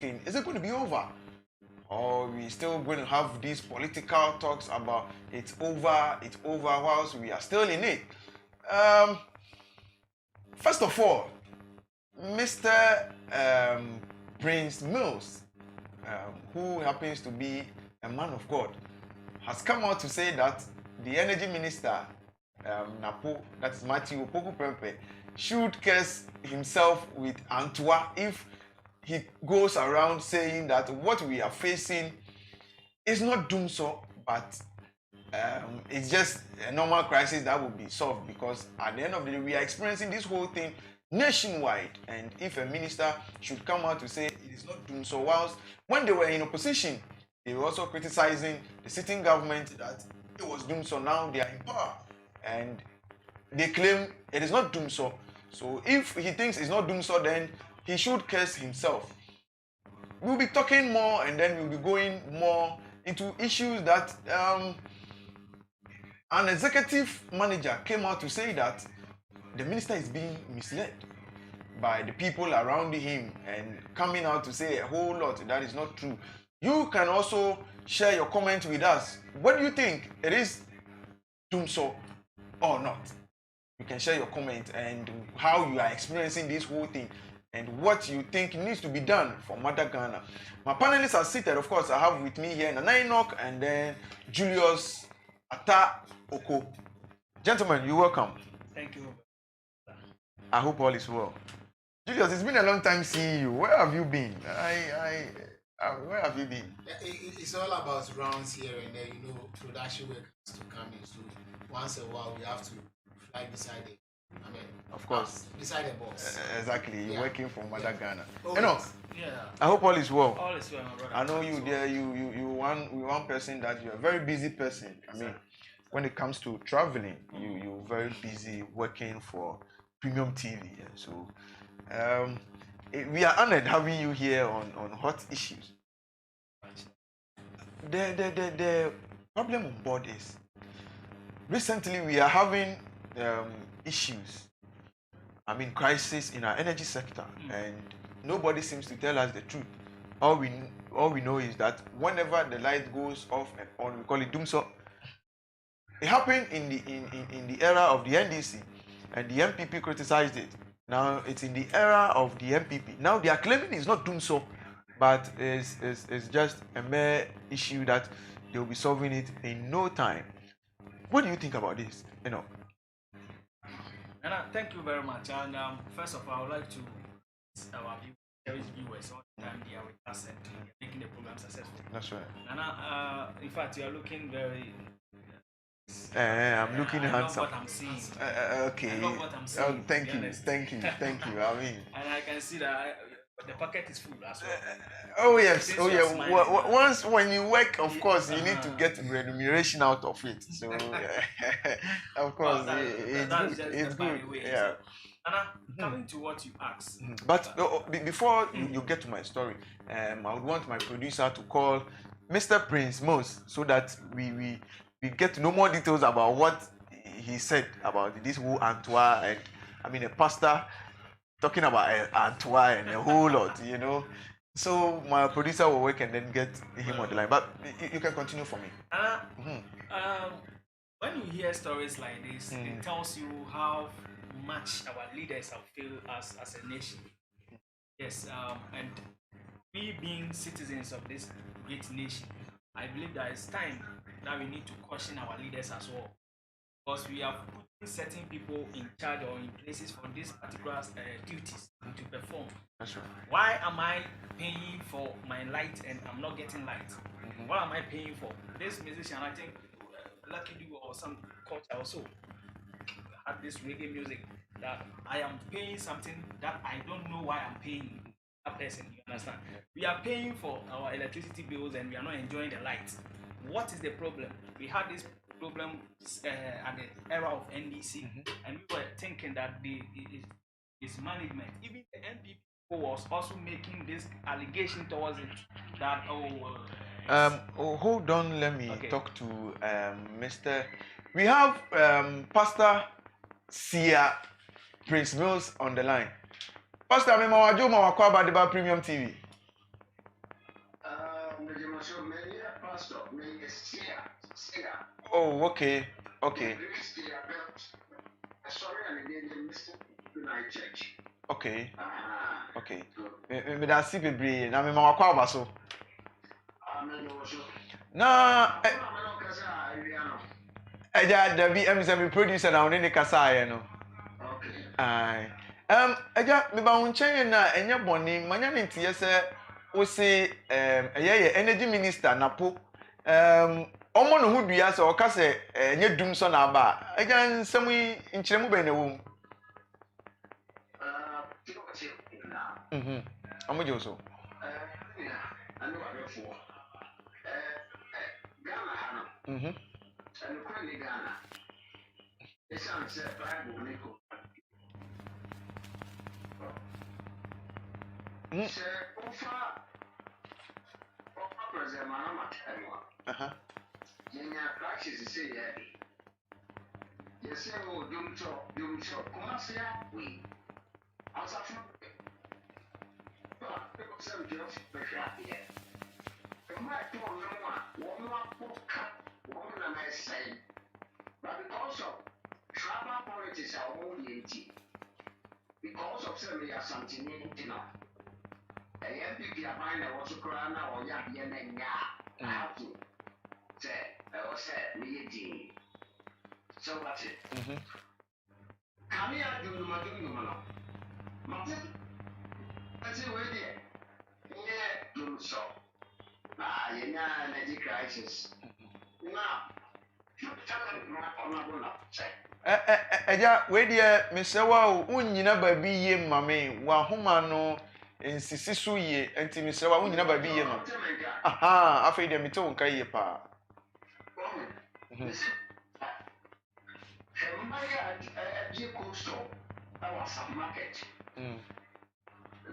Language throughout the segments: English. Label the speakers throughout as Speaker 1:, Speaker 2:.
Speaker 1: Is it going to be over? Or we still going to have these political talks about it's over whilst we are still in it? First of all, Mr. Prince Mills, who happens to be a man of God, has come out to say that the energy minister, Napo, that is Matthew Opoku Prempeh, should curse himself with Antoa if he goes around saying that what we are facing is not Dumsor, but it's just a normal crisis that will be solved, because at the end of the day, we are experiencing this whole thing nationwide. And if a minister should come out to say it is not Dumsor, whilst when they were in opposition, they were also criticizing the sitting government that it was Dumsor. Now they are in power and they claim it is not Dumsor. So if he thinks it's not Dumsor, then he should curse himself. We'll be talking more, and then we'll be going more into issues that an executive manager came out to say that the minister is being misled by the people around him, and coming out to say a whole lot that is not true. You can also share your comment with us. What do you think? It is Dumsor or not? You can share your comment and how you are experiencing this whole thing and what you think needs to be done for Mother Ghana. My panelists are seated. Of course, I have with me here Nana Enoch and then Julius Ata Oko. Gentlemen, you're welcome.
Speaker 2: Thank you.
Speaker 1: I hope all is well. Julius, it's been a long time seeing you. Where have you been? Where have you been?
Speaker 3: It's all about rounds here and there. You know, production work has to come in. So once in a while, we have to fly beside it. I mean,
Speaker 1: of course,
Speaker 3: beside the boss.
Speaker 1: Exactly. You're working for Mother Ghana.
Speaker 3: Oh,
Speaker 1: Enoch,
Speaker 2: Yeah.
Speaker 1: I hope all is well.
Speaker 2: All is well, my brother.
Speaker 1: I know you there. You one person that you're a very busy person. I mean, when it comes to traveling, you're very busy working for Premium TV. So we are honored having you here on hot issues. The problem on board is recently we are having issues. I mean, crisis in our energy sector, and nobody seems to tell us the truth. All we know is that whenever the light goes off and on, we call it Dumsor. It happened in the era of the NDC, and the MPP criticized it. Now it's in the era of the MPP. Now they are claiming it's not Dumsor, but it's just a mere issue that they will be solving it in no time. What do you think about this?
Speaker 2: And thank you very much. And first of all, I would like to our viewers all the time they are with us and making the program successful.
Speaker 1: That's right.
Speaker 2: And in fact, you are looking very.
Speaker 1: I'm looking handsome.
Speaker 2: What I'm seeing.
Speaker 1: Okay.
Speaker 2: I love what I'm seeing.
Speaker 1: Thank you. I mean.
Speaker 2: And I can see that the pocket is full as well.
Speaker 1: Oh yes. Oh yeah. Once when you work, of course, you need to get remuneration out of it. So of course, it's good. Yeah.
Speaker 2: And coming to what you asked.
Speaker 1: But before you get to my story, I would want my producer to call Mr. Prince Mills so that we get to know more details about what he said about this whole Antoa, and I mean a pastor talking about Antoa and a whole lot, So my producer will work and then get him on the line. But you can continue for me.
Speaker 2: When you hear stories like this, it tells you how much our leaders have failed us as a nation. Yes, and we being citizens of this great nation, I believe that it's time that we need to caution our leaders as well, because we are putting certain people in charge or in places for these particular duties to perform.
Speaker 1: That's right.
Speaker 2: Why am I paying for my light and I'm not getting light? What am I paying for? This musician, I think, Lucky Do or some culture also had this reggae music that I am paying something that I don't know why I'm paying that person. You understand? We are paying for our electricity bills and we are not enjoying the light. What is the problem? We had this problem at the era of NDC, and we were thinking that its management, even the NPP was also making this allegation towards it that
Speaker 1: hold on, let me talk to Mr. We have Pastor Seer Prince Mills on the line. Pastor, I'm Premium TV. Oh, okay. Okay. Okay. Okay. Me da si bebre na me ma wakwa aba so. Na eja Davi me producer na oni ne kasa aye no. Ai. Eja me ba ho nchen na enye boni manya ne ntiye se wo se eye energy minister napo omo no hu dua se o ka se enye Dumsor na aba. Eja nsem yi nkyeremu be na wo. Omo je so.
Speaker 4: Because of some something in a MP mine was a crown or Yan I have to say, I was said, me. So that's it. Come here, do my doing, Martin. That's it, wait there. Yeah, Dumsor. You're not an energy crisis. Now, you tell me, I'm not going to say.
Speaker 1: Eja we dia mesewa o unyina ba bi ye mame wa homa no nsisi so ye enti mesewa unyina ba bi ye no aha afei dia mete won kai ye pa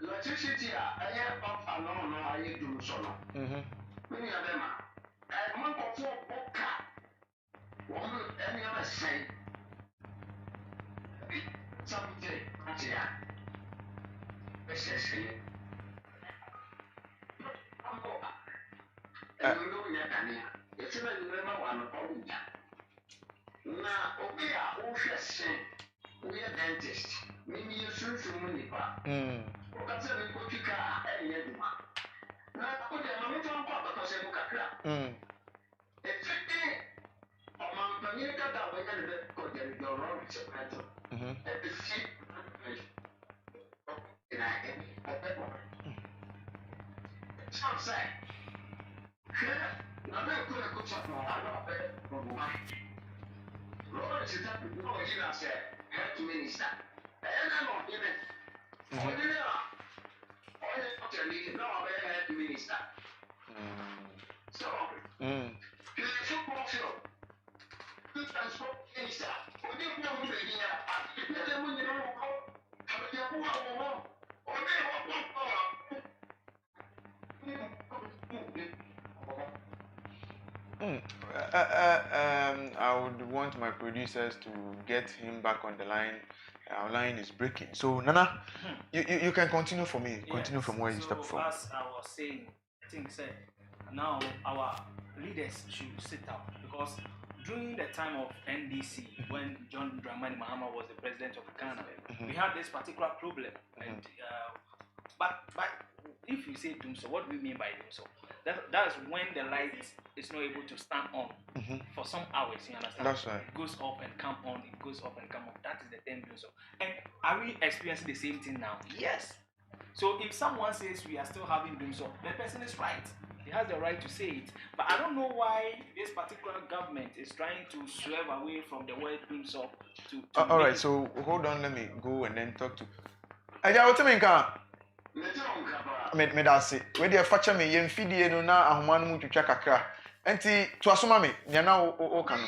Speaker 4: Electricity I have up along no I do so no many of them I want to for boka one any other say something yeah essentially and you know yeah it's not remember one of na obi a wo hwɛ sen we dentist mimi yesunsun mu nipa o ka sɛ mi ko twika ɛnyɛ duma na o de ma mi tɔn kɔ abɛtɔ sɛ mu kakra efiri ɔmanpanyin kata a wɔnyɛ ne bɛ kɔ jɛri jɔrɔ kyɛ pɛtɔ ɛfi ɛna ɛbɛ kɔ sɔn sɛ hwɛ na bɛ kɔ ɛkɔ kyɛ pɔ alo ɔbɛ ɔbuma. Lord, it's a no, you know, say, health minister. And I'm not even. Oh, you know, no, health minister. So, you football field. You transport minister. What do you know? You know, when you know,
Speaker 1: I would want my producers to get him back on the line. Our line is breaking. So Nana, you can continue for me. Continue from where you stopped from.
Speaker 2: As I was saying, I think now our leaders should sit down because during the time of NDC, when John Dramani Mahama was the president of Ghana, we had this particular problem. And but if you say Dumsor, what do we mean by Dumsor? That's when the light is not able to stand on for some hours. You understand?
Speaker 1: That's right.
Speaker 2: It goes up and come on. It goes up and come on. That is the term Dumsor. And are we experiencing the same thing now? Yes. So if someone says we are still having Dumsor, the person is right. He has the right to say it. But I don't know why this particular government is trying to swerve away from the word Dumsor to
Speaker 1: all right. So hold on. Let me go and then talk to. Aja, what you mean, ka? Me da se we dey facha me ye mfidie no na ahoma no mu twetwa kakra enti to asoma me nya na o ka no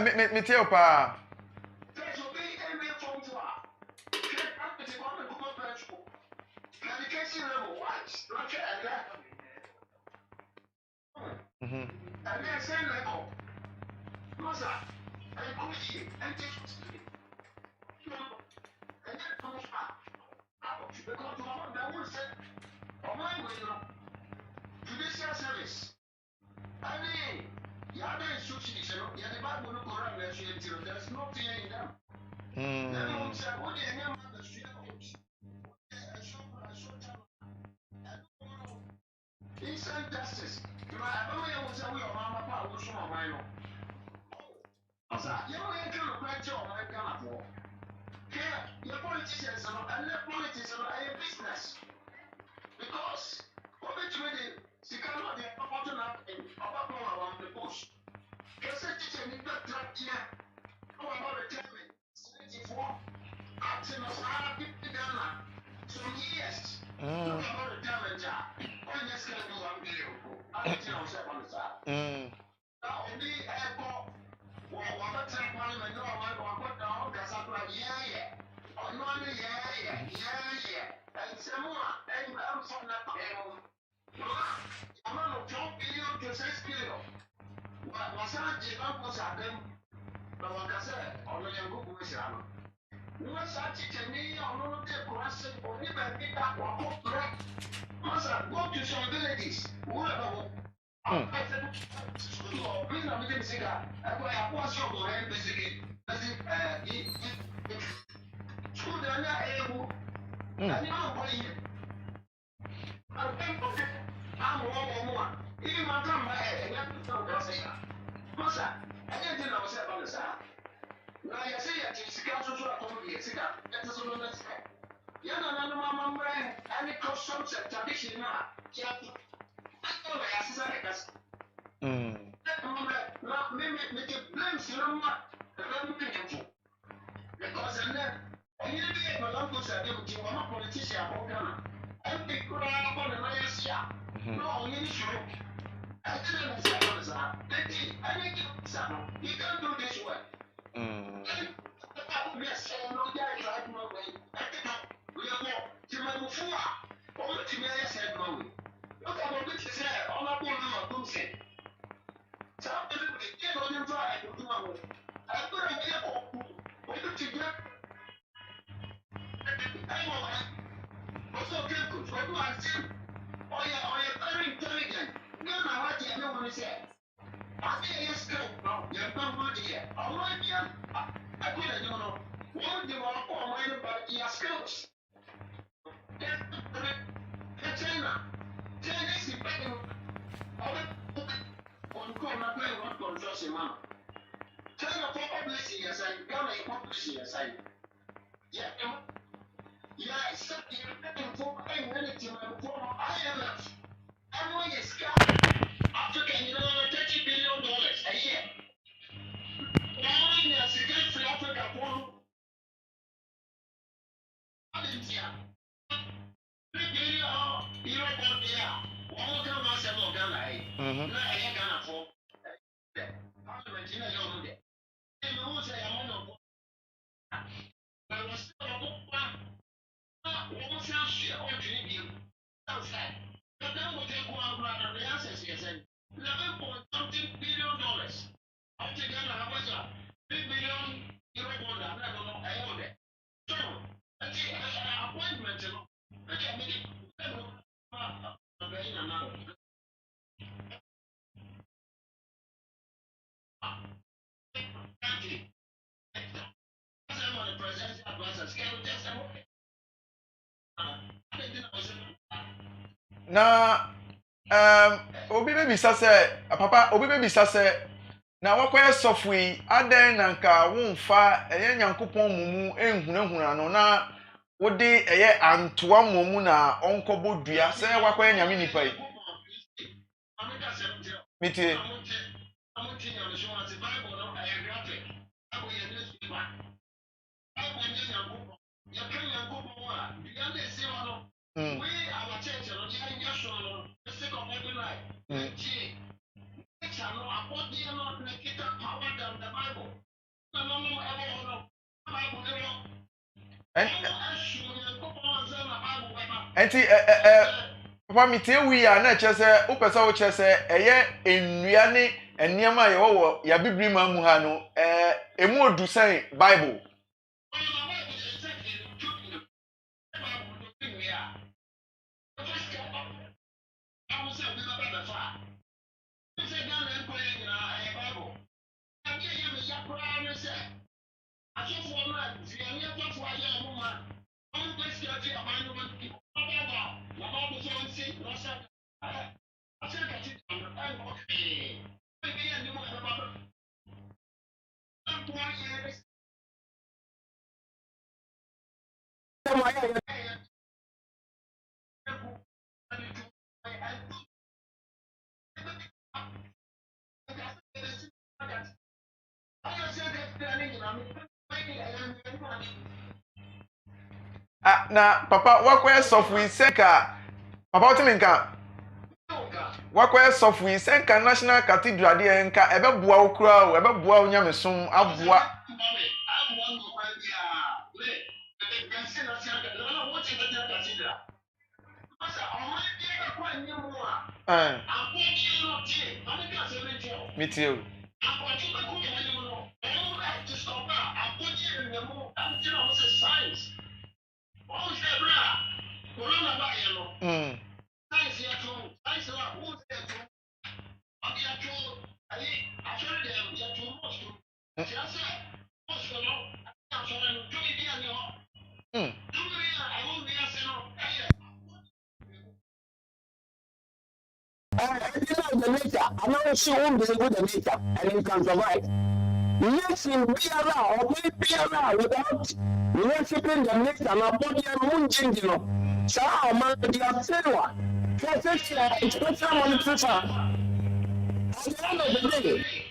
Speaker 1: me tell pa.
Speaker 4: There's a big area from to our. Medication level watch, not at that. And then send level. Masa, and cookie, and just and then comes back. Because the one that will say, oh my God, judicial service. I mean, Yada institution, Yada Bible, no corrupt, there's no fear in them. Then say, what do you name the street of instant justice. You know, I don't know what we are mama power was from my own. You know, you can't quite tell my gun for. Here, your politicians and their politics are a business. Because, what it's really, she cannot be a partner in about the bush. Because a teacher in that track here, how about the time? 74, acting as I have been done some years. Look about the damage. One year's going to do 1 billion. I think I'll say on the side. Now, only airport, one time parliament, no one got down, because I'm like, yeah. Or no, yeah. And some more, and I'm from that. I'm on 12 billion to 6 billion. Was I did not was at them? No one can say, or no, you're good with Shano. No such a me or no decoration or even pick up or correct. Masa, go to some villages. Whatever. I said, please not make a cigar. I was your boy, basically. School, they're not able. And you know what? I think I'm more. Even my grandma, and you have to tell us, Masa, I didn't know what's about the side. Now, you see, it's a council to a cigar. That's a little less. Yana, Mamma, and it costs some tradition now. I know I asked us. Not make it blame Sinoma, the revenue. Because and you be a local said, one politician, and they could have on the last year. No, you should. I didn't say I need you can't do this way. Yes, and no guy tried my way. I think we are more to my Mufua, or to me, I said no. Look at what this is all up on the Dumsor. Something we get on your drive to do my way. I'm going to get up. What did you get? I know. Also, good. What do I say? Oh, yeah, very intelligent. No, what you know what he said. I think it's good. No, you're not good here. All right, yeah. I couldn't know. One day, all mine about your skills. China is depending on playing what controls him. China for publishing as I Ghana publishing as I. Yeah, it's something for anything for IMF. Everyone is African, $30 billion a year. Now, yes, against free Africa for India. 3 billion euro per year. One can master of Ghana. Now, I ain't Ghana for. Parliament in a young day. And who say I'm on I was still a book. One share or you outside. But then we take one brother, the answers here saying $11.something billion. Altogether, how much? 3 billion euro bond. I don't know. I own it. So, appointment, I mean,
Speaker 1: na obi bebisa sɛ papa obi bebisa sɛ na wakɔyɛ sɔfo yi adan na nka womfa ɛyɛ nyankopɔn mumu ehunahuna no na wode ɛyɛ antoa mumu na ɔnkɔbɔ dua sɛ wakɔyɛ nyame nipa yi mitie enti papa mi tie wi a na che se wo pese wo che se eye ennua ne enniam a ye wo ya bibiri ma mu ha no emu odu sen Bible. Na papa wakwe software senka papa otiminka wakwe software senka national cathedral de enka ebeboa okura o ebeboa onyamesom aboa Mitio
Speaker 5: the nature, I'm not sure who is with the nature, and you can survive. Yes, in Biara or Biara without worshipping the nature and body and moon changing. So, man, the Asenwa, it's better money to at the end of the day.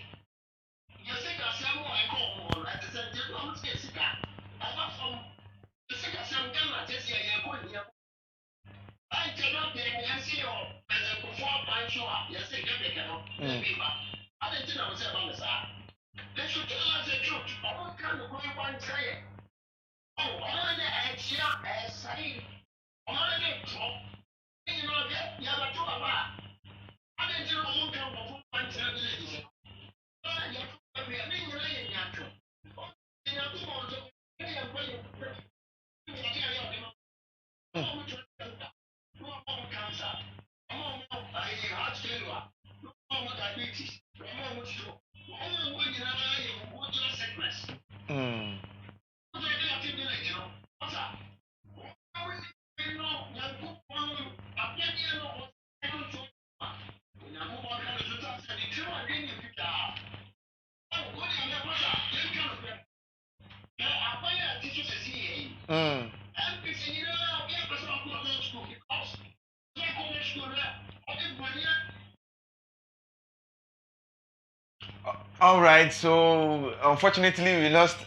Speaker 1: All right, so unfortunately we lost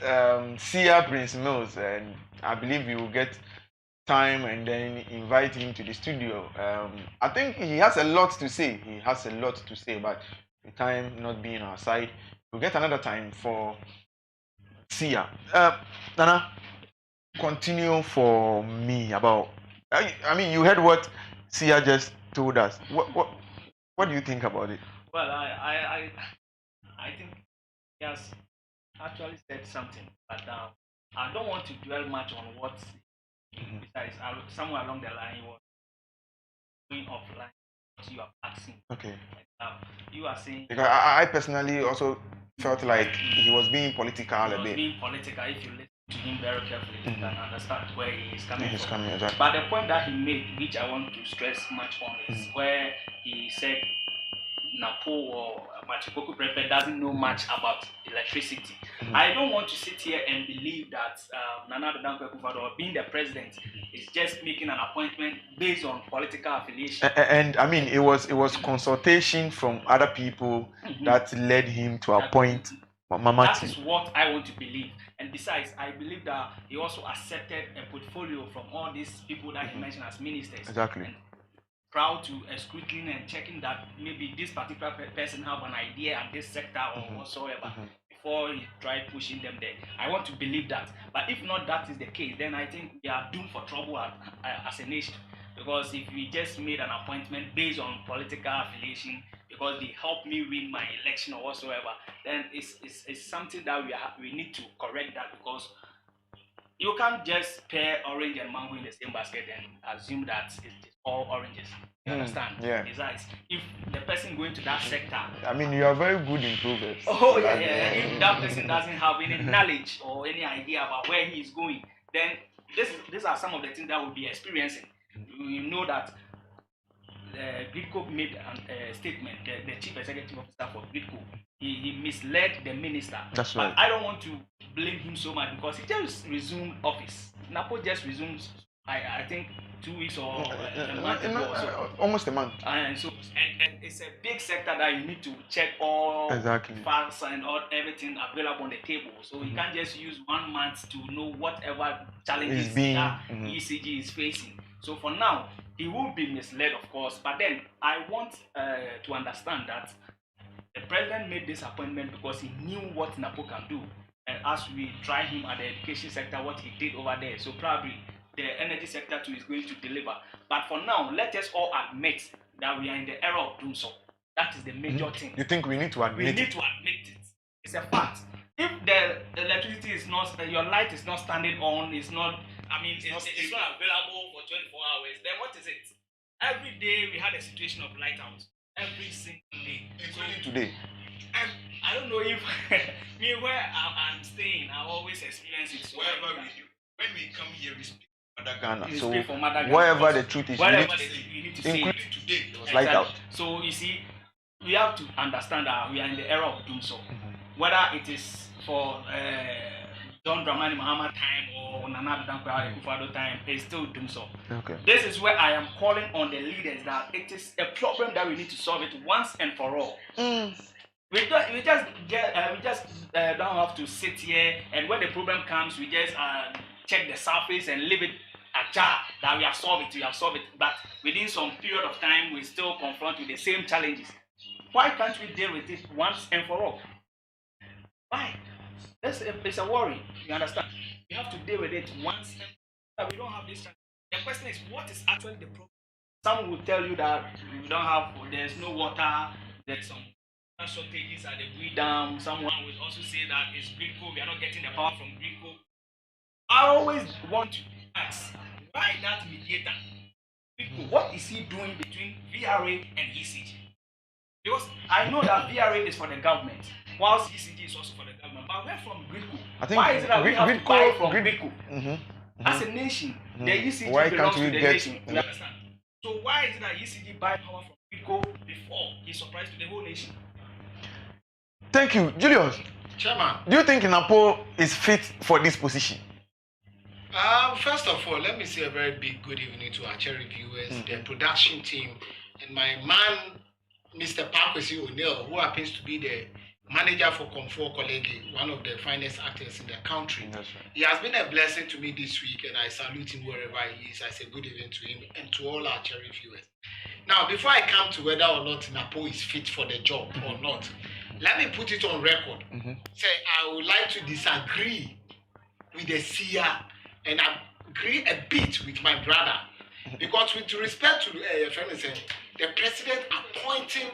Speaker 1: Seer Prince Mills, and I believe we will get time and then invite him to the studio. I think he has a lot to say. He has a lot to say, but the time not being our side, we'll get another time for Seer. Nana, continue for me about. I mean, you heard what Seer just told us. What do you think about it?
Speaker 2: Well, I think he has actually said something, but I don't want to dwell much on what. Besides, somewhere along the line, he was going offline. What you are asking.
Speaker 1: Okay.
Speaker 2: You are saying.
Speaker 1: Because I personally also felt like he was being political a bit.
Speaker 2: Being political, if you listen to him very carefully, you can understand where he is coming from.
Speaker 1: Exactly.
Speaker 2: But the point that he made, which I want to stress much on, is where he said Napo or Machipoku Prepe doesn't know much about electricity. I don't want to sit here and believe that Nana Addo Dankwa Akufo-Addo, being the president, is just making an appointment based on political affiliation.
Speaker 1: And I mean, it was consultation from other people that led him to appoint Mama.
Speaker 2: That is what I want to believe. And besides, I believe that he also accepted a portfolio from all these people that he mentioned as ministers.
Speaker 1: Exactly.
Speaker 2: And proud to scrutiny and checking that maybe this particular person have an idea at this sector or whatsoever before he try pushing them there. I want to believe that. But if not that is the case, then I think we are doomed for trouble as a nation. because if we just made an appointment based on political affiliation, because they helped me win my election or whatsoever, then it's something that we need to correct that, because you can't just pair orange and mango in the same basket and assume that it's all oranges. You understand?
Speaker 1: Yeah.
Speaker 2: Besides, if the person going to that sector,
Speaker 1: I mean, you are very good in Proverbs.
Speaker 2: oh yeah, if that person doesn't have any knowledge or any idea about where he is going, then these are some of the things that we'll be experiencing. You know that Gridco made a statement, the chief executive officer for Gridco. He misled the minister.
Speaker 1: That's
Speaker 2: but
Speaker 1: right.
Speaker 2: I don't want to blame him so much, because he just resumed office. Napo just resumes, I think 2 weeks or a month ago or so.
Speaker 1: Almost a month.
Speaker 2: And so and it's a big sector that you need to check all facts and all everything available on the table. So you can't just use 1 month to know whatever challenges that ECG is facing. So for now, he will be misled, of course. But then I want to understand that the president made this appointment because he knew what Napo can do. And as we try him at the education sector, what he did over there, so probably the energy sector too is going to deliver. But for now, let us all admit that we are in the era of Dumsor. That is the major thing.
Speaker 1: You think we need to admit
Speaker 2: it? We need to admit it. It's a fact. If the electricity is not, your light is not standing on, it's not, I mean, it's not available for 24 hours, then what is it? Every day we had a situation of light out. Every single day.
Speaker 1: Including today.
Speaker 2: And I don't know if me where I'm staying, I always experience it.
Speaker 1: Wherever we do, when we come here, we speak for Mother Ghana.
Speaker 2: So
Speaker 1: wherever the truth is,
Speaker 2: you need to say it.
Speaker 1: Today, it was light out.
Speaker 2: So you see, we have to understand that we are in the era of Dumsor. Whether it is for John Dramani Mahama time or Nana Dankwa Akufo-Addo time, it's still Dumsor.
Speaker 1: Okay.
Speaker 2: This is where I am calling on the leaders that it is a problem that we need to solve it once and for all. We just don't have to sit here, and when the problem comes, we just check the surface and leave it ajar that we have solved it. But within some period of time, we still confront with the same challenges. Why can't we deal with it once and for all? Why? It's a worry. You understand? We have to deal with it once and for all. We don't have this. The question is, what is actually the problem? Some will tell you that there's no water, there's some shortages at the Gui Dam. Someone will also say that it's Gridco, we are not getting the power from Gridco. I always want to ask, why that mediator? Gridco, what is he doing between VRA and ECG? Because I know that VRA is for the government, whilst ECG is also for the government. But we're from Gridco. Why is it that we have to buy from Gridco? As a nation, the ECG belongs to the nation. You understand? So why is it that ECG buy power from Gridco before he's surprised to the whole nation?
Speaker 1: Thank you, Julius.
Speaker 3: Chairman.
Speaker 1: Do you think Napo is fit for this position?
Speaker 3: First of all, let me say a very big good evening to our cherry viewers, the production team, and my man, Mr. Parkwesi O'Neill, who happens to be the manager for Comfort College, one of the finest actors in the country.
Speaker 1: That's right.
Speaker 3: He has been a blessing to me this week, and I salute him wherever he is. I say good evening to him and to all our cherry viewers. Now, before I come to whether or not Napo is fit for the job or not, let me put it on record. Say, I would like to disagree with the Seer and agree a bit with my brother. Because with respect to the president appointing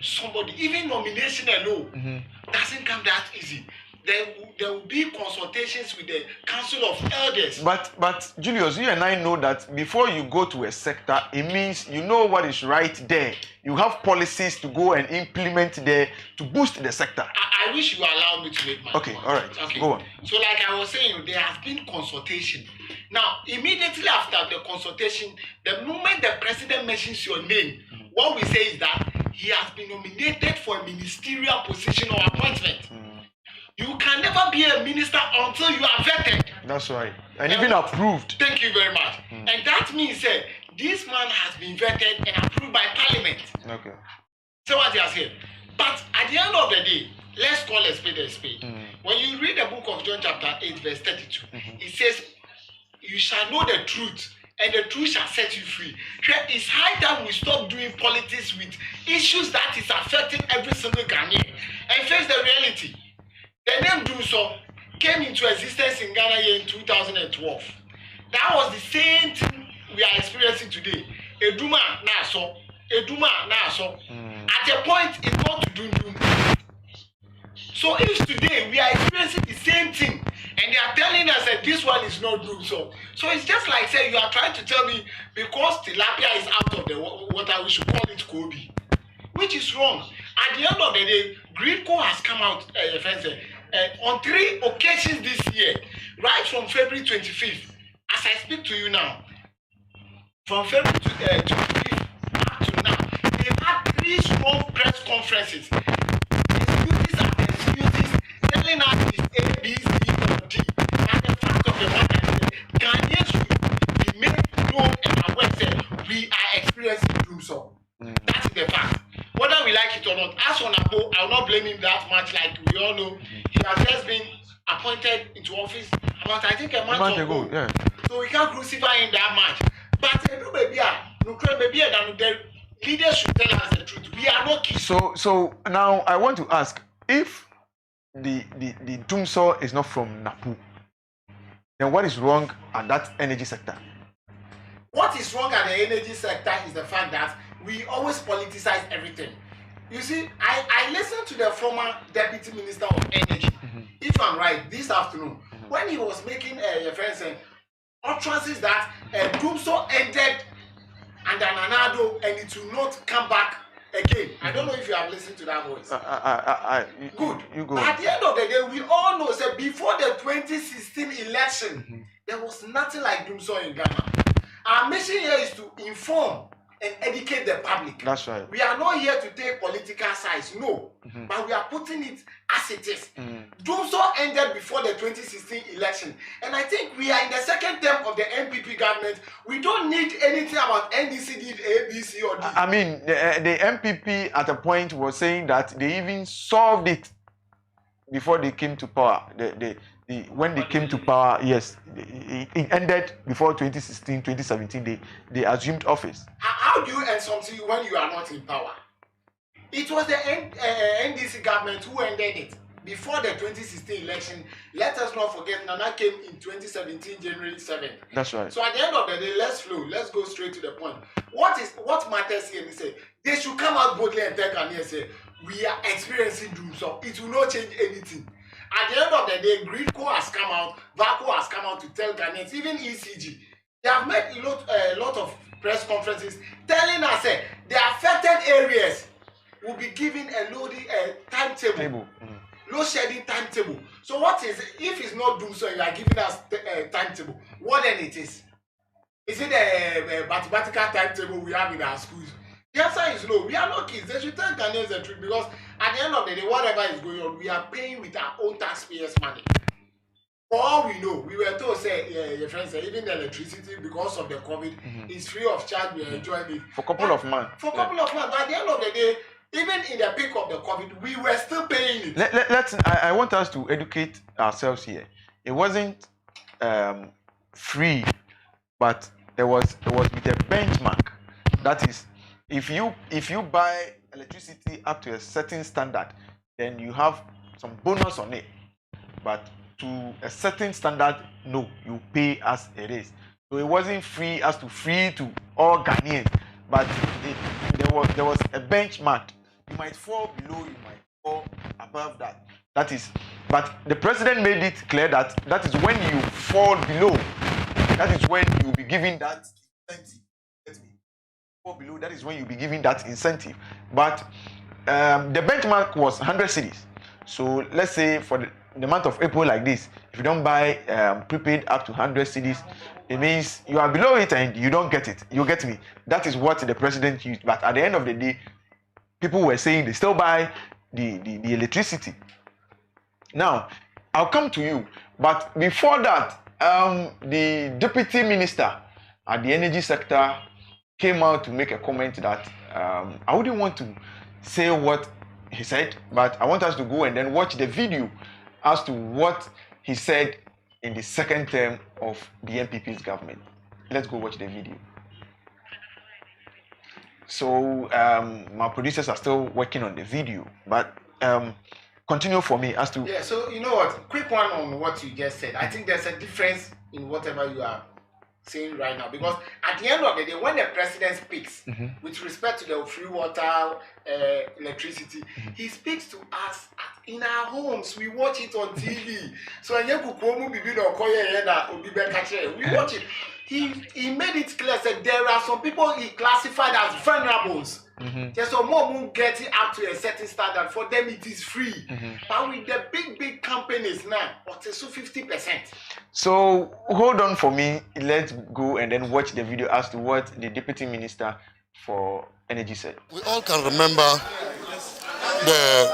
Speaker 3: somebody, even nomination alone, doesn't come that easy. There will be consultations with the Council of Elders.
Speaker 1: But Julius, you and I know that before you go to a sector, it means you know what is right there. You have policies to go and implement there to boost the sector.
Speaker 3: I wish you allow me to make my point.
Speaker 1: All right. Okay. Go on.
Speaker 3: So like I was saying, there has been consultation. Now, immediately after the consultation, the moment the president mentions your name, what we say is that he has been nominated for a ministerial position or appointment. You can never be a minister until you are vetted.
Speaker 1: That's right. And even approved.
Speaker 3: Thank you very much. And that means this man has been vetted and approved by Parliament.
Speaker 1: Okay.
Speaker 3: So what he has said. But at the end of the day, let's call a spade a spade. When you read the book of John chapter 8 verse 32, it says, you shall know the truth, and the truth shall set you free. It's high time we stop doing politics with issues that is affecting every single Ghanaian and face the reality. The name Dumsor came into existence in Ghana here in 2012. That was the same thing we are experiencing today, Eduma na so. At a point, it's not to do. So if today we are experiencing the same thing, and they are telling us that this one is not doing so. So it's just like saying you are trying to tell me because tilapia is out of the water, we should call it Kobe, which is wrong. At the end of the day, Greenco has come out, on 3 occasions this year, right from February 25th. As I speak to you now, from February 25th up to now, they've had 3 strong press conferences. Excuses telling us it's A, B, C, or D. And the fact of the matter is that Ghanaians should be made known and aware that we are experiencing Dumsor. That is the fact. Whether we like it or not, as on Apo, I will not blame him that much. Like we all know, he has just been appointed into office about, I think, a month ago.
Speaker 1: Yeah.
Speaker 3: So we can't crucify him that much. But maybe the leaders should tell us the truth. We are not kids.
Speaker 1: So now I want to ask, if the Dumsor is not from Napu, then what is wrong at that energy sector?
Speaker 3: What is wrong at the energy sector is the fact that we always politicize everything. You see, I listened to the former Deputy Minister of Energy, if I'm right, this afternoon, when he was making utterances that Dumsor ended under Nanado and it will not come back again. I don't know if you have listened to that voice. Good.
Speaker 1: You go.
Speaker 3: But at the end of the day, we all know that before the 2016 election, there was nothing like Dumsor in Ghana. Our mission here is to inform and educate the public.
Speaker 1: That's right.
Speaker 3: We are not here to take political sides, no. But we are putting it as it is. Dumsor ended before the 2016 election. And I think we are in the second term of the NPP government. We don't need anything about NDC did A, B, C, or D.
Speaker 1: I mean, the MPP at a point was saying that they even solved it before they came to power. When they came to power, yes, it ended before 2016, 2017. They assumed office.
Speaker 3: How do you end something when you are not in power? It was the NDC government who ended it before the 2016 election. Let us not forget, Nana came in 2017, January 7th.
Speaker 1: That's right.
Speaker 3: So at the end of the day, let's flow. Let's go straight to the point. What matters here is they should come out boldly and tell Ghanaians say we are experiencing doom, so it will not change anything. At the end of the day, Greenco has come out, Vaco has come out to tell Ghanaians, even ECG, they have made a lot of press conferences telling us the affected areas will be given a loading timetable, load shedding timetable. So what is it? If it's not doom, so you are giving us a timetable, what then it is? Is it a mathematical timetable we have in our schools? The answer is no. We are not kids. They should tell Ghanaians the truth because at the end of the day, whatever is going on, we are paying with our own taxpayers' money. For all we know, we were told, your friends say, even the electricity, because of the COVID, is free of charge. We are enjoying it.
Speaker 1: For a couple of months.
Speaker 3: For a couple of months. But at the end of the day, even in the peak of the COVID, we were still paying it.
Speaker 1: I want us to educate ourselves here. It wasn't free, but it was with a benchmark. That is, if you buy electricity up to a certain standard, then you have some bonus on it. But to a certain standard, no, you pay as it is. So it wasn't free as to free to all Ghanaians, but there was a benchmark. You might fall below, you might fall above that. That is, but the president made it clear that is when you fall below, that is when you'll be given that incentive. Below, that is when you'll be giving that incentive. But the benchmark was 100 cities. So let's say for the month of April like this, if you don't buy prepaid up to 100 cities, it means you are below it and you don't get it. You get me? That is what the president used. But at the end of the day, people were saying they still buy the electricity. Now, I'll come to you. But before that, the deputy minister at the energy sector came out to make a comment that I wouldn't want to say what he said, but I want us to go and then watch the video as to what he said in the second term of the NPP's government. Let's go watch the video. So my producers are still working on the video, but continue for me as to...
Speaker 3: Yeah, so you know what, quick one on what you just said. I think there's a difference in whatever you are saying right now, because at the end of the day, when the president speaks with respect to the free water, electricity, he speaks to us in our homes. We watch it on TV. So we watch it. He made it clear that there are some people he classified as vulnerables. There's some more who get it up to a certain standard. For them, it is free. But with the big companies now, what is 50%?
Speaker 1: So hold on for me. Let's go and then watch the video as to what the Deputy Minister for Energy said.
Speaker 6: We all can remember the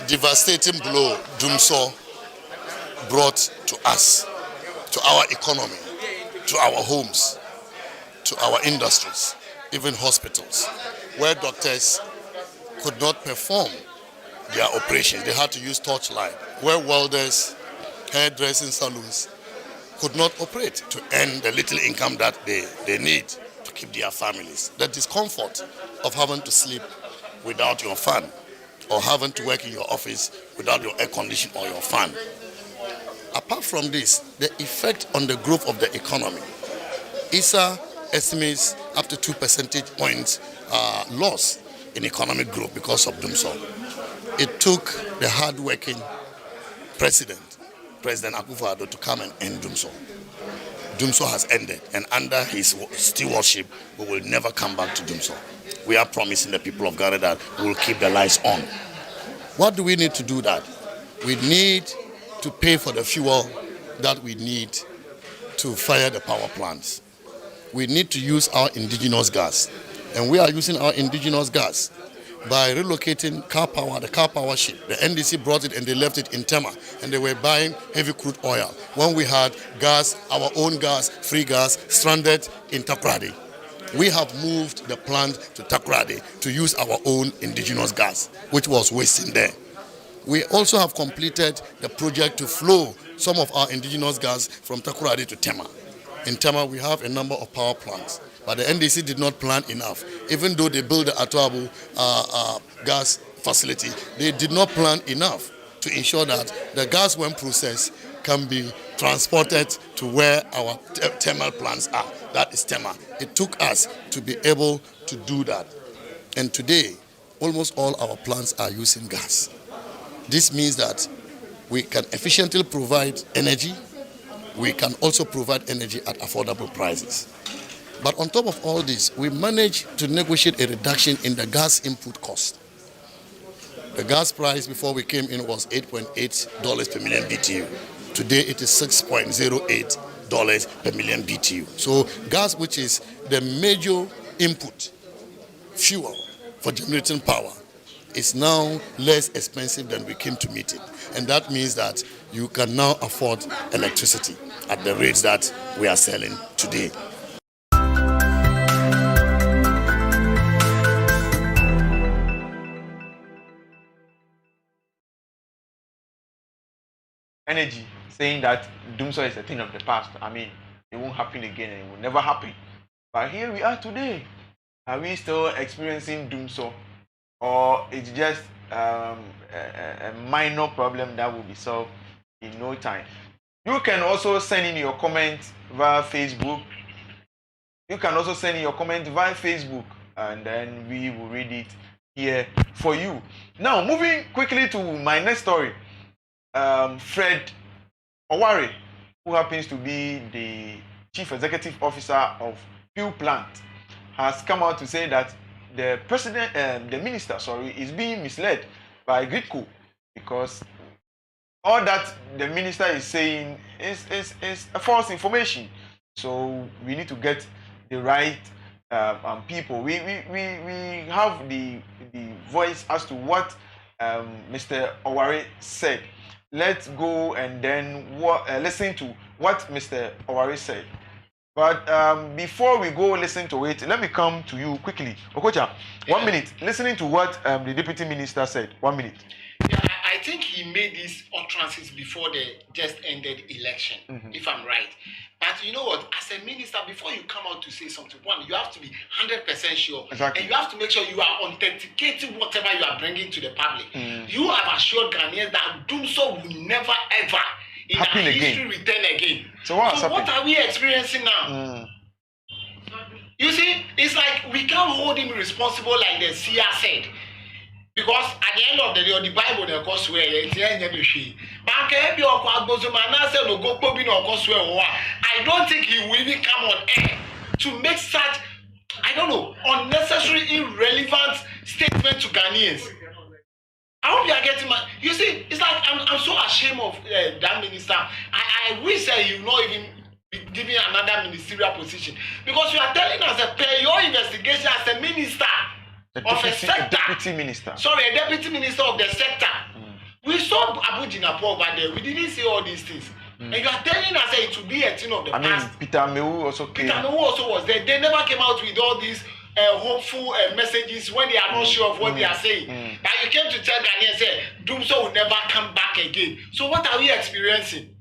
Speaker 6: devastating blow Dumsor brought to us, to our economy, to our homes, to our industries, even hospitals, where doctors could not perform their operations. They had to use torchlight, where welders, hairdressing salons could not operate to earn the little income that they need to keep their families. The discomfort of having to sleep without your fan, or having to work in your office without your air condition or your fan. Apart from this, the effect on the growth of the economy, ISA estimates up to 2 percentage points loss in economic growth because of Dumsor. It took the hard-working President Akufo-Addo, to come and end Dumsor. Dumsor has ended, and under his stewardship, we will never come back to Dumsor. We are promising the people of Ghana that we will keep the lights on. What do we need to do that? We need to pay for the fuel that we need to fire the power plants. We need to use our indigenous gas, and we are using our indigenous gas by relocating the car power ship. The NDC brought it and they left it in Tema, and they were buying heavy crude oil when we had gas, our own gas, free gas, stranded in Takoradi. We have moved the plant to Takoradi to use our own indigenous gas, which was wasting there. We also have completed the project to flow some of our indigenous gas from Takoradi to Tema. In Tema, we have a number of power plants, but the NDC did not plan enough. Even though they built the Antoa gas facility, they did not plan enough to ensure that the gas, when processed, can be transported to where our thermal plants are. That is Tema. It took us to be able to do that. And today, almost all our plants are using gas. This means that we can efficiently provide energy. We can also provide energy at affordable prices. But on top of all this, we managed to negotiate a reduction in the gas input cost. The gas price before we came in was $8.8 per million BTU. Today it is $6.08 per million BTU. So gas, which is the major input fuel for generating power, is now less expensive than we came to meet it. And that means that you can now afford electricity at the rates that we are selling today.
Speaker 1: Energy saying that Dumsor is a thing of the past. I mean, it won't happen again and it will never happen. But here we are today. Are we still experiencing Dumsor? Or it's just a minor problem that will be solved in no time? You can also send in your comments via Facebook. And then we will read it here for you. Now, moving quickly to my next story. Fred Oware, who happens to be the Chief Executive Officer of Pew Plant, has come out to say that the minister, is being misled by Gridco, because all that the minister is saying is a false information. So we need to get the right people. We have the voice as to what Mr. Oware said. Let's go and then listen to what Mr. Oware said. But before we go listen to it, let me come to you quickly. Okocha, 1 minute. Listening to what the Deputy Minister said. 1 minute.
Speaker 3: Yeah, I think he made these utterances before the just ended election, if I'm right. But you know what? As a minister, before you come out to say something, one, you have to be 100% sure.
Speaker 1: Exactly.
Speaker 3: And you have to make sure you are authenticating whatever you are bringing to the public. You have assured Ghanaians that Dumsor will never ever in
Speaker 1: Happen
Speaker 3: our
Speaker 1: again.
Speaker 3: history return again.
Speaker 1: So what
Speaker 3: are we experiencing now? You see, it's like we can't hold him responsible like the Seer said. Because at the end of the day, the Bible they call swear, it's the end of the day. I don't think he will even come on air to make such, I don't know, unnecessary, irrelevant statement to Ghanaians. I hope you are getting my. You see, it's like I'm so ashamed of that minister. I wish that he will not even be given another ministerial position, because you are telling us that per your investigation as a minister of a sector,
Speaker 1: a deputy minister.
Speaker 3: Sorry, a deputy minister of the sector. We saw Abu Jinapo over there. We didn't see all these things. And you are telling us that it will be a thing of the past.
Speaker 1: I mean, Peter Mewu also came.
Speaker 3: Peter Mewu also was there. They never came out with all these hopeful messages when they are not sure of what they are saying. But you came to tell Ghanaians, say, Dumsor will never come back again. So what are we experiencing?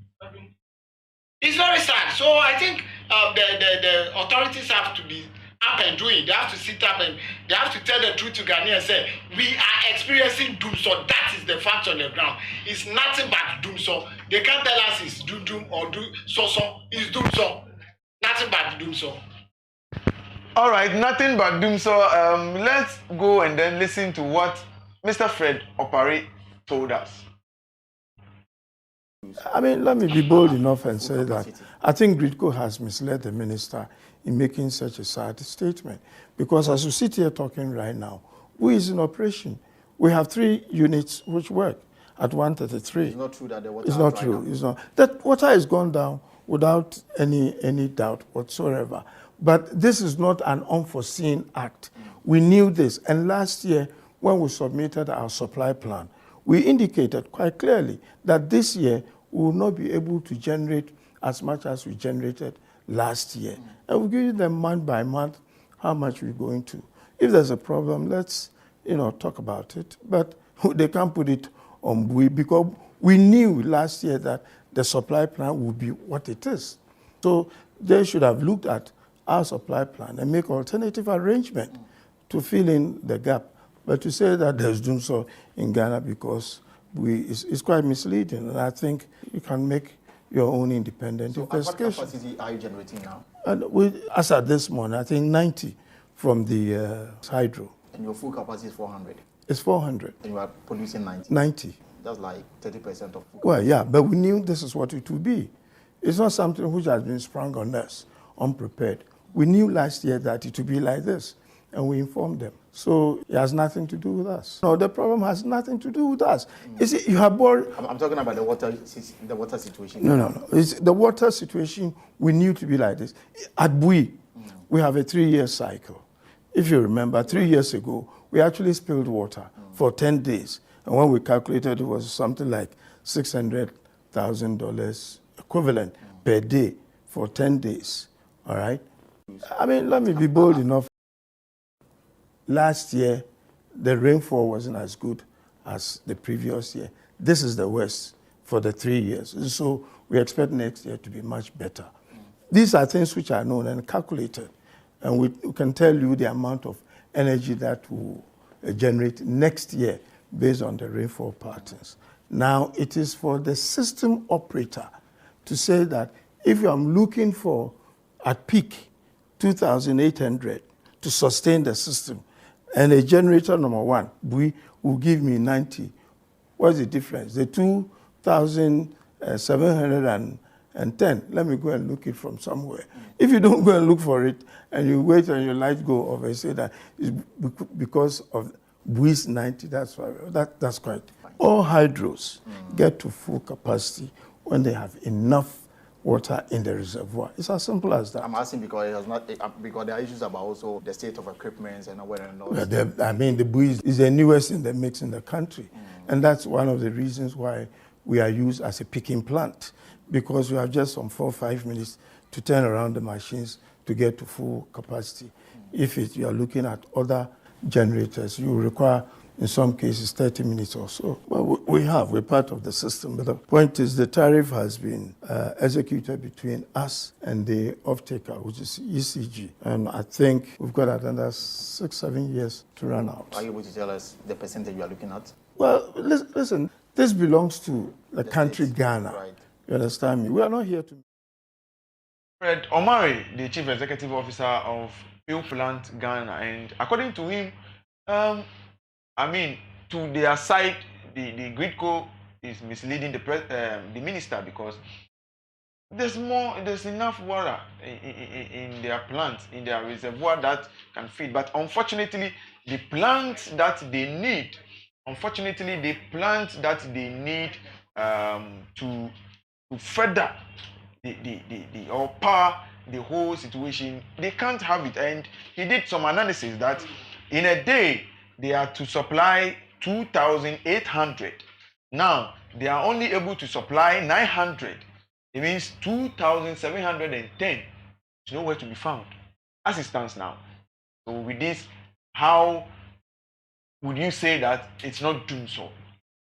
Speaker 3: It's very sad. So I think the authorities have to be up and doing. They have to sit up and they have to tell the truth to Ghanaians and say, we are experiencing Dumsor. That is the fact on the ground. It's nothing but Dumsor. They can't tell us it's Dum or So. It's Dumsor. Nothing but Dumsor.
Speaker 1: All right, nothing but Dumsor. Let's go and then listen to what Mr. Fred Opare told us.
Speaker 7: I mean, let me be bold enough and say that I think Gridco has misled the minister in making such a sad statement. Because as we sit here talking right now, we is in operation. We have 3 units which work at 133.
Speaker 8: It's not true that the water
Speaker 7: It's not true. It's not. That water has gone down without any doubt whatsoever. But this is not an unforeseen act. We knew this. And last year, when we submitted our supply plan, we indicated quite clearly that this year we will not be able to generate as much as we generated last year. And we give them month by month how much we're going to. If there's a problem, let's talk about it. But they can't put it on Bui because we knew last year that the supply plan would be what it is. So they should have looked at our supply plan and make alternative arrangement to fill in the gap. But to say that there's Dumsor in Ghana because it's quite misleading. And I think you can make your own independent investigation.
Speaker 8: What capacity are you generating now?
Speaker 7: And as at this morning, I think 90 from the hydro.
Speaker 8: And your full capacity is 400?
Speaker 7: It's 400.
Speaker 8: And you are producing 90?
Speaker 7: 90.
Speaker 8: That's like 30% of full
Speaker 7: Well, yeah, but we knew this is what it would be. It's not something which has been sprung on us, unprepared. We knew last year that it would be like this, and we informed them. So it has nothing to do with us. No, the problem has nothing to do with us. You see, you have borrowed...
Speaker 8: I'm talking about the water situation.
Speaker 7: No. It's the water situation we knew to be like this. At Bui, we have a 3-year cycle. If you remember, 3 years ago, we actually spilled water for 10 days. And when we calculated, it was something like $600,000 equivalent per day for 10 days. All right? I mean, let me be bold enough. Last year, the rainfall wasn't as good as the previous year. This is the worst for the 3 years. So we expect next year to be much better. These are things which are known and calculated. And we can tell you the amount of energy that will generate next year based on the rainfall patterns. Now, it is for the system operator to say that if I'm looking for, at peak, 2,800 to sustain the system, and a generator number 1, Bui, will give me 90. What's the difference? The 2,710, let me go and look it from somewhere. If you don't go and look for it, and you wait and your light go off and say that it's because of Bui's 90, that's quite. All hydros get to full capacity when they have enough water in the reservoir. It's as simple as that.
Speaker 8: I'm asking because it has not, because there are issues about also the state of equipment and whether or not.
Speaker 7: I mean, the Bui is the newest in the mix in the country. And that's one of the reasons why we are used as a picking plant, because we have just some 4 or 5 minutes to turn around the machines to get to full capacity. If you are looking at other generators, you require, in some cases, 30 minutes or so. Well, we're part of the system. But the point is the tariff has been executed between us and the off-taker, which is ECG. And I think we've got another 6-7 years to run out.
Speaker 8: Are you able to tell us the percentage you are looking at?
Speaker 7: Well, listen, this belongs to the country Ghana.
Speaker 8: Right.
Speaker 7: You understand me? We are not here to.
Speaker 1: Fred Omari, the Chief Executive Officer of Peel Plant Ghana, and according to him, to their side, the Gridco is misleading the minister because there's enough water in their plant, in their reservoir that can feed. But unfortunately, the plants that they need to further or power the whole situation, they can't have it. And he did some analysis that in a day they are to supply 2,800. Now they are only able to supply 900. It means 2,710 is nowhere to be found as it stands now. So with this, how would you say that it's not Dumsor?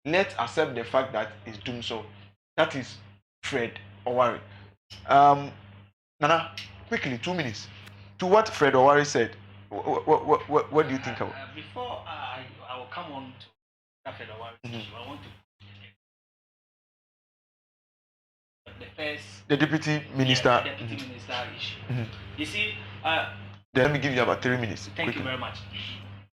Speaker 1: Let's accept the fact that it's Dumsor. That is Fred Owari. Nana, quickly, 2 minutes. To what Fred Owari said, what do you think about?
Speaker 2: Before I will come on to Fred Owari, I want to
Speaker 1: the deputy minister.
Speaker 2: The deputy minister issue. You see,
Speaker 1: let me give you about 3 minutes.
Speaker 2: Thank you very much.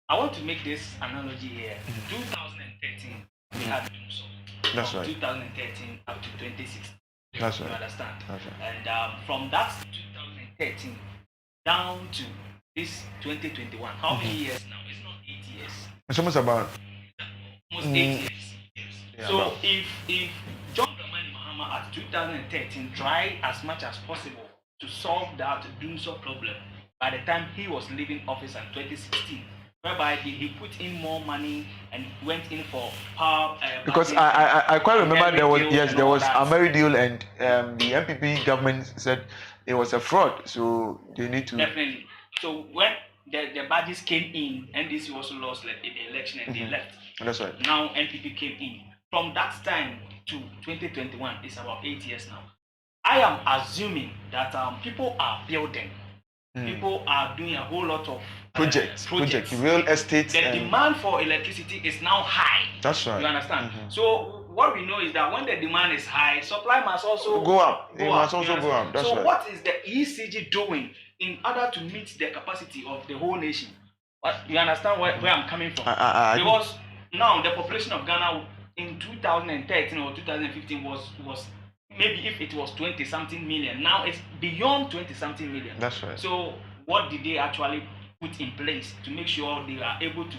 Speaker 2: I want to make this analogy here. 2013, we had Dumsor.
Speaker 1: That's
Speaker 2: from
Speaker 1: right.
Speaker 2: 2013 up to 2016.
Speaker 1: That's
Speaker 2: You
Speaker 1: right.
Speaker 2: understand?
Speaker 1: That's right.
Speaker 2: And from that 2013 down to this 2021, how many years now? It's not 8 years.
Speaker 1: It's almost about
Speaker 2: Almost 8 years.
Speaker 1: Yeah,
Speaker 2: So
Speaker 1: about.
Speaker 2: if John Dramani Mahama at 2013 tried as much as possible to solve that Dumsor problem, by the time he was leaving office in 2016, whereby he put in more money and went in for power.
Speaker 1: Because I quite remember there was a Mary deal, and the MPP government said it was a fraud, so they need to
Speaker 2: definitely. So when the badges came in, NDC also lost the election and they left.
Speaker 1: That's right.
Speaker 2: Now NPP came in. From that time to 2021, it's about 8 years now. I am assuming that people are building. People are doing a whole lot of projects.
Speaker 1: Real estate.
Speaker 2: The demand for electricity is now high.
Speaker 1: That's right.
Speaker 2: You understand? So what we know is that when the demand is high, supply must also
Speaker 1: go up. It must also go up. That's
Speaker 2: so
Speaker 1: right.
Speaker 2: what is the ECG doing in order to meet the capacity of the whole nation? You understand where I'm coming from? Because now the population of Ghana in 2013 or 2015 was maybe if it was 20-something million, now it's beyond 20-something million.
Speaker 1: That's right.
Speaker 2: So what did they actually put in place to make sure they are able to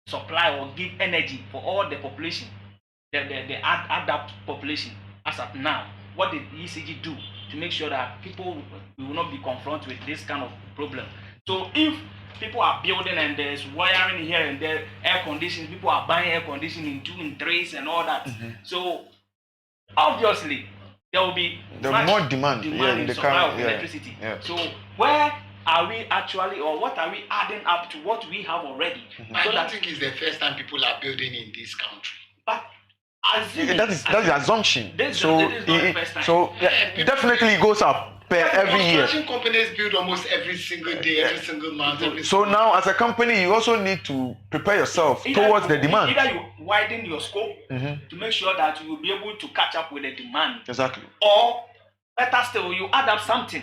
Speaker 2: supply or give energy for all the population, the adapt population as of now? What did ECG do to make sure that people will not be confronted with this kind of problem? So if people are building and there's wiring here and there, air conditioning, people are buying air conditioning in 2 and 3s and all that. So obviously there will be
Speaker 1: more demand
Speaker 2: in the supply of electricity. So where are we actually, or what are we adding up to what we have already?
Speaker 3: I don't think it's the first time people are building in this country.
Speaker 2: But
Speaker 1: that's the assumption.
Speaker 2: So
Speaker 1: it definitely goes up every year.
Speaker 3: Construction companies build almost every single day, every single month.
Speaker 1: So now, as a company, you also need to prepare yourself towards the demand.
Speaker 2: Either you widen your scope to make sure that you will be able to catch up with the demand.
Speaker 1: Exactly.
Speaker 2: Or better still, you add up something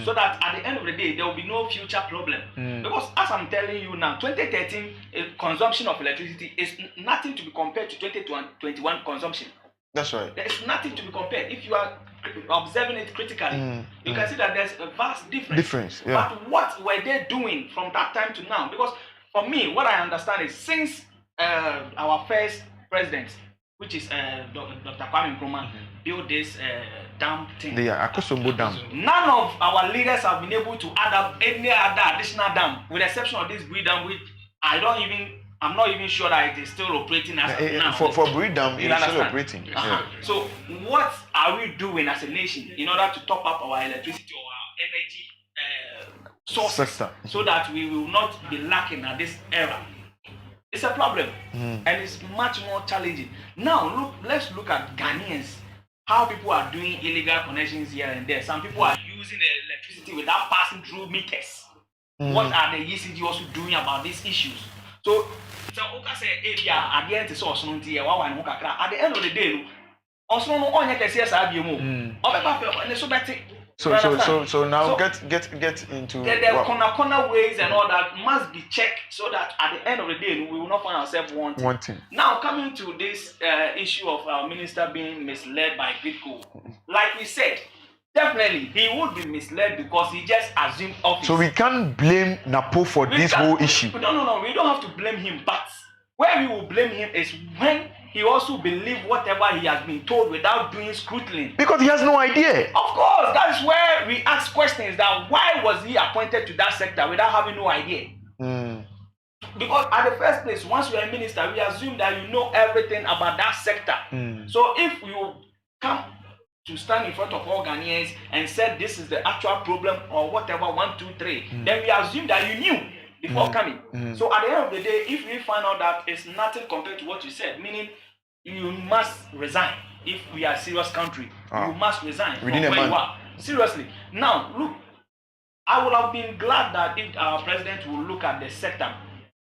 Speaker 2: so that at the end of the day, there will be no future problem. Because as I'm telling you now, 2013 consumption of electricity is nothing to be compared to 2021 consumption.
Speaker 1: That's right.
Speaker 2: There is nothing to be compared. If you are observing it critically, you can see that there's a vast difference.
Speaker 1: Yeah.
Speaker 2: But what were they doing from that time to now? Because for me, what I understand is since our first president, which is Dr. Kwame Nkrumah, built this dam thing.
Speaker 1: The Akosombo Dam.
Speaker 2: None of our leaders have been able to add up any other additional dam, with the exception of this Bui Dam, which I'm not even sure that it is still operating as of now.
Speaker 1: For Bui Dam, it is still operating.
Speaker 2: So what are we doing as a nation in order to top up our electricity or our energy sources so that we will not be lacking at this era? It's a problem, and it's much more challenging. Now, let's look at Ghanaians, how people are doing illegal connections here and there. Some people are using the electricity without passing through meters. What are the ECG also doing about these issues? So, at the end of the day, Also, no one can see us have you move.
Speaker 1: So now get into
Speaker 2: the corner ways and all that must be checked so that at the end of the day we will not find ourselves wanting. Now coming to this issue of our minister being misled by Bitco, like we said, definitely he would be misled because he just assumed office.
Speaker 1: So we can't blame Napo for this whole issue.
Speaker 2: No, we don't have to blame him, but where we will blame him is when he also believes whatever he has been told without doing scrutiny.
Speaker 1: Because he has no idea.
Speaker 2: Of course, that is where we ask questions that why was he appointed to that sector without having no idea? Because at the first place, once you are a minister, we assume that you know everything about that sector. So if you come to stand in front of all Ghanaians and said this is the actual problem or whatever, 1, 2, 3, then we assume that you knew before coming. So at the end of the day, if we find out that it's nothing compared to what you said, meaning you must resign. If we are a serious country, you must resign from where you are. Seriously. Now, look, I would have been glad that if our president will look at the sector,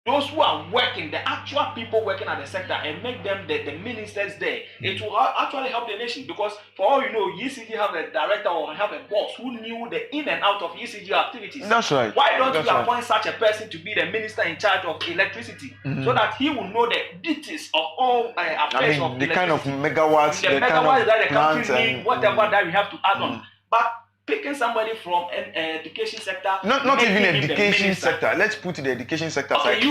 Speaker 2: those who are working, the actual people working at the sector, and make them the ministers there. It will actually help the nation because for all you know, ECG have a director or have a boss who knew the in and out of ECG activities.
Speaker 1: That's right.
Speaker 2: Why don't you appoint such a person to be the minister in charge of electricity so that he will know the details of all affairs of
Speaker 1: the kind of megawatts,
Speaker 2: the megawatts that the country need, whatever that we have to add on. But picking somebody from an education sector,
Speaker 1: not even education sector. Let's put the education sector aside.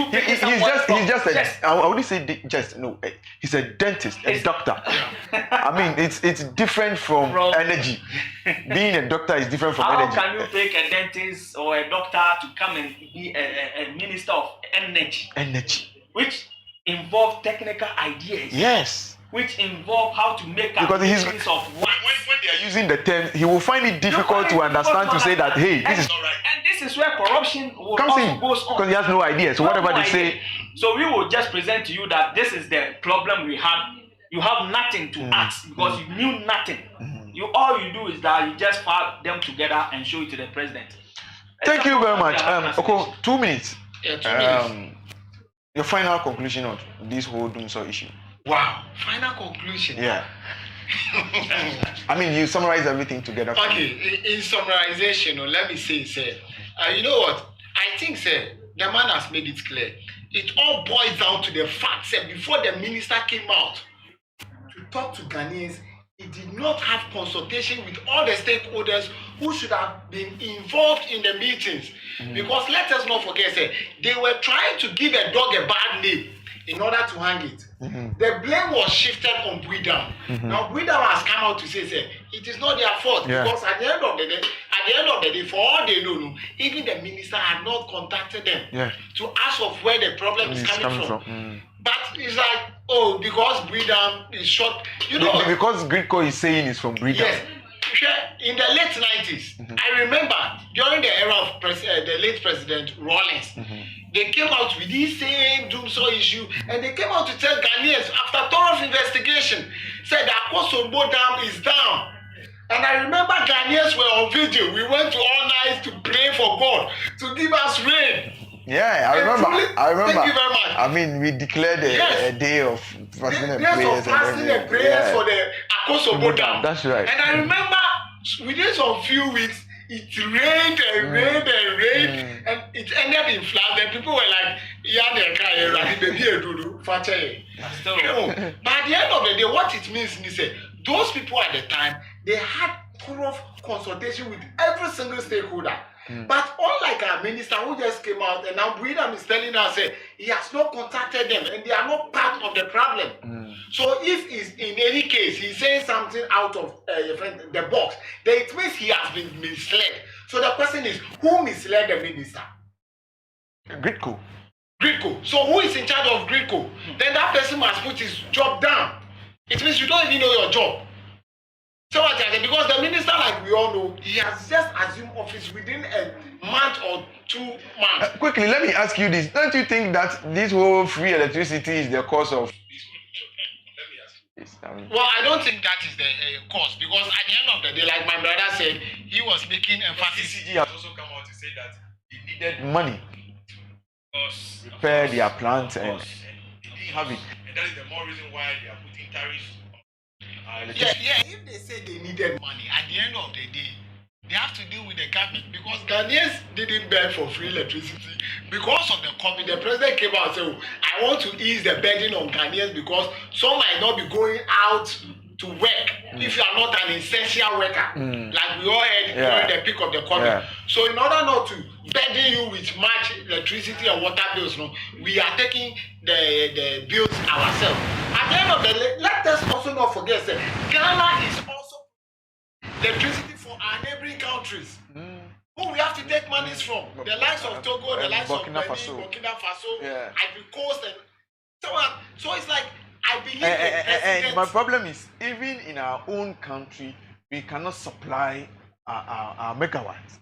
Speaker 1: He's a dentist, a doctor. I mean, it's different from energy. Being a doctor is different from energy.
Speaker 2: How can you take a dentist or a doctor to come and be a minister of energy? Which involve technical ideas.
Speaker 1: Yes.
Speaker 2: Which involve how to make calculations of what.
Speaker 1: When they are using the term, he will find it difficult to understand to say that, hey, this is not right.
Speaker 2: And this is where corruption goes on.
Speaker 1: Because he has no idea. So whatever they say.
Speaker 2: So we will just present to you that this is the problem we have. You have nothing to ask because you knew nothing. All you do is that you just file them together and show it to the president.
Speaker 1: Thank you very much. Okay, 2 minutes.
Speaker 3: Yeah, 2 minutes.
Speaker 1: Your final conclusion on this whole Dumsor issue.
Speaker 3: Wow, final conclusion.
Speaker 1: Yeah. I mean, you summarize everything together.
Speaker 3: Okay, in summarization, let me say, sir, you know what? I think, sir, the man has made it clear. It all boils down to the fact, sir, before the minister came out to talk to Ghanaians, he did not have consultation with all the stakeholders who should have been involved in the meetings. Because let us not forget, sir, they were trying to give a dog a bad name in order to hang it. The blame was shifted on Bridam. Now Bridam has come out to say, it is not their fault because at the end of the day, for all they know, even the minister had not contacted them to ask of where the problem is coming from. But it's like, oh, because Bridam is short, you know.
Speaker 1: Because Gridco is saying it's from Bridam.
Speaker 3: Yes. In the late 90s, I remember during the era of the late President Rawlings, they came out with this same Dumsor issue and they came out to tell Ghanaians after thorough investigation, said that Akosombo Dam is down. And I remember Ghanaians were on video. We went to all nights to pray for God to give us rain.
Speaker 1: Yeah, I remember.
Speaker 3: Thank you very much.
Speaker 1: I mean, we declared a day of fasting and prayers.
Speaker 3: For the Akosombo Dam.
Speaker 1: That's right.
Speaker 3: And I remember within some few weeks, it rained and rained and rained, and it ended in floods. And people were like, but at the end of the day, what it means is that those people at the time, they had thorough consultation with every single stakeholder. But unlike our minister who just came out and now Bridam is telling us he has not contacted them and they are not part of the problem. So if he's, in any case he's saying something out of the box, then it means he has been misled. So the question is, who misled the minister?
Speaker 1: Gridco.
Speaker 3: So who is in charge of Gridco? Then that person must put his job down. It means you don't even know your job. So what I said, because the minister, like we all know, he has just assumed office within a month or 2 months.
Speaker 1: Quickly, let me ask you this. Don't you think that this whole free electricity is the cause of...
Speaker 3: Well, I don't think that is the cause, because at the end of the day, like my brother said, he was making emphasis.
Speaker 1: CCG has also come out to say that he needed money to repair their plant and they didn't have it. And that is the more reason why they are putting tariffs.
Speaker 3: Yeah, if they say they needed money, at the end of the day, they have to deal with the government because Ghanaians didn't beg for free electricity because of the COVID. The president came out and said, oh, I want to ease the burden on Ghanaians because some might not be going out to work if you are not an essential worker, like we all had during the peak of the COVID. Yeah. So in order not to burden you with much electricity and water bills, no, we are taking the bills ourselves. At the end of the day, let us also not forget that Ghana is also electricity for our neighboring countries. Who we have to take monies from? The likes of Togo, the likes
Speaker 1: Burkina
Speaker 3: of
Speaker 1: Faso,
Speaker 3: Ivory Coast, and so on. So it's like I believe
Speaker 1: and my problem is even in our own country we cannot supply our megawatts.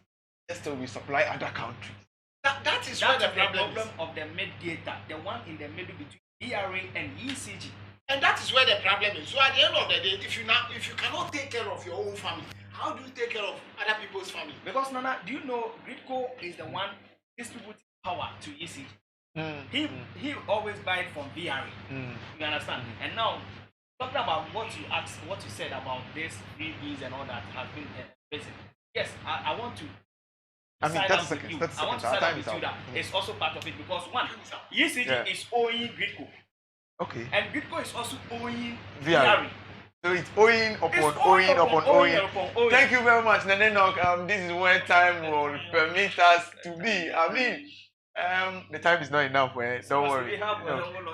Speaker 1: Still we supply other countries.
Speaker 3: That is where the problem
Speaker 2: of the mediator, the one in the middle between ERA and ECG.
Speaker 3: And that is where the problem is. So at the end of the day, if you cannot take care of your own family, how do you take care of other people's family?
Speaker 2: Because Nana, do you know Gridco is the one distributing power to ECG? He always buy it from VRA. You understand? And now talking about what you said about this freebies and all that has been basic. Yes, I want to.
Speaker 1: I mean, 30 seconds.
Speaker 2: I want to sign up with you that it's also part of it because one, ECG is owing Gridco.
Speaker 1: Okay.
Speaker 2: And Gridco is also owing
Speaker 1: VRA. So it's owing upon owing. Thank you very much, Nenenok. This is where time will permit us to be. I mean, the time is not enough. Don't worry.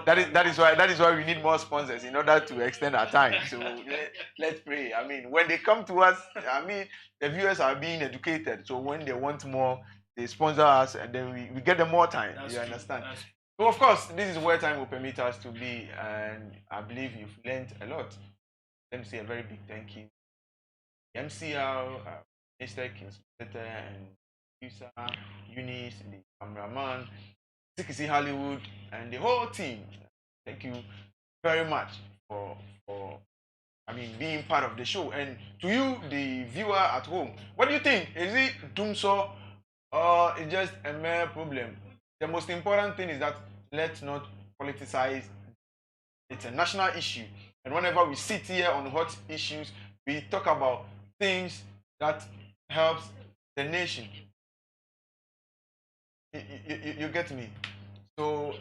Speaker 1: That is why we need more sponsors in order to extend our time. So let's pray. I mean, when they come to us, I mean, the viewers are being educated. So when they want more, they sponsor us, and then we get them more time. You understand? So of course, this is where time will permit us to be, and I believe you've learned a lot. Let me say a very big thank you. The MCR, Mr. Kingston, and producer, Eunice, the cameraman, CKC Hollywood, and the whole team. Thank you very much for being part of the show. And to you, the viewer at home, what do you think? Is it Dumsor or is just a mere problem? The most important thing is that let's not politicize. It's a national issue. And whenever we sit here on hot issues, we talk about things that helps the nation. You get me? So,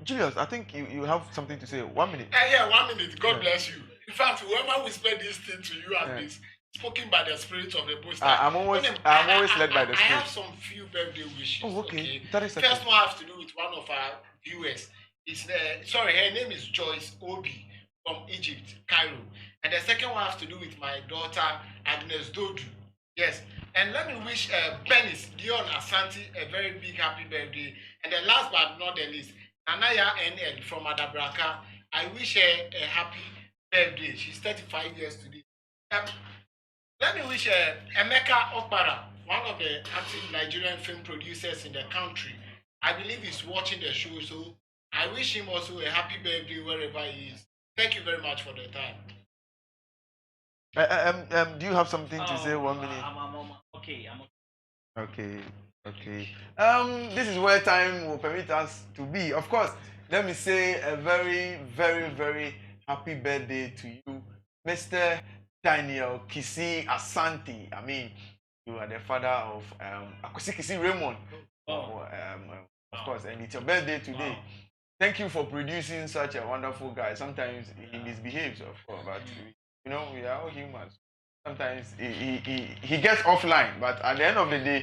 Speaker 1: Julius, I think you have something to say. 1 minute.
Speaker 3: Yeah, 1 minute. God bless you. In fact, whoever whispered this thing to you has been spoken by the spirit of the Most High.
Speaker 1: I'm always led by the spirit.
Speaker 3: I have some few birthday wishes.
Speaker 1: Oh, okay.
Speaker 3: First one has to do with one of our viewers. Her name is Joyce Obi from Egypt, Cairo. And the second one has to do with my daughter Agnes Dodu. Yes. And let me wish Benis Dion Asante a very big happy birthday. And then last but not the least, Anaya NL from Adabraka. I wish her a happy birthday. She's 35 years today. Let me wish Emeka Okpara, one of the active Nigerian film producers in the country. I believe he's watching the show, so I wish him also a happy birthday wherever he is. Thank you very much for the time.
Speaker 1: Do you have something to say? 1 minute.
Speaker 2: I'm okay.
Speaker 1: Okay. This is where time will permit us to be. Of course, let me say a very, very, very happy birthday to you, Mr. Daniel Kisi Asante. I mean, you are the father of Akosi Kisi Raymond. Of course, and it's your birthday today. Thank you for producing such a wonderful guy. Sometimes he misbehaves, of course, but we are all humans. Sometimes he gets offline, but at the end of the day,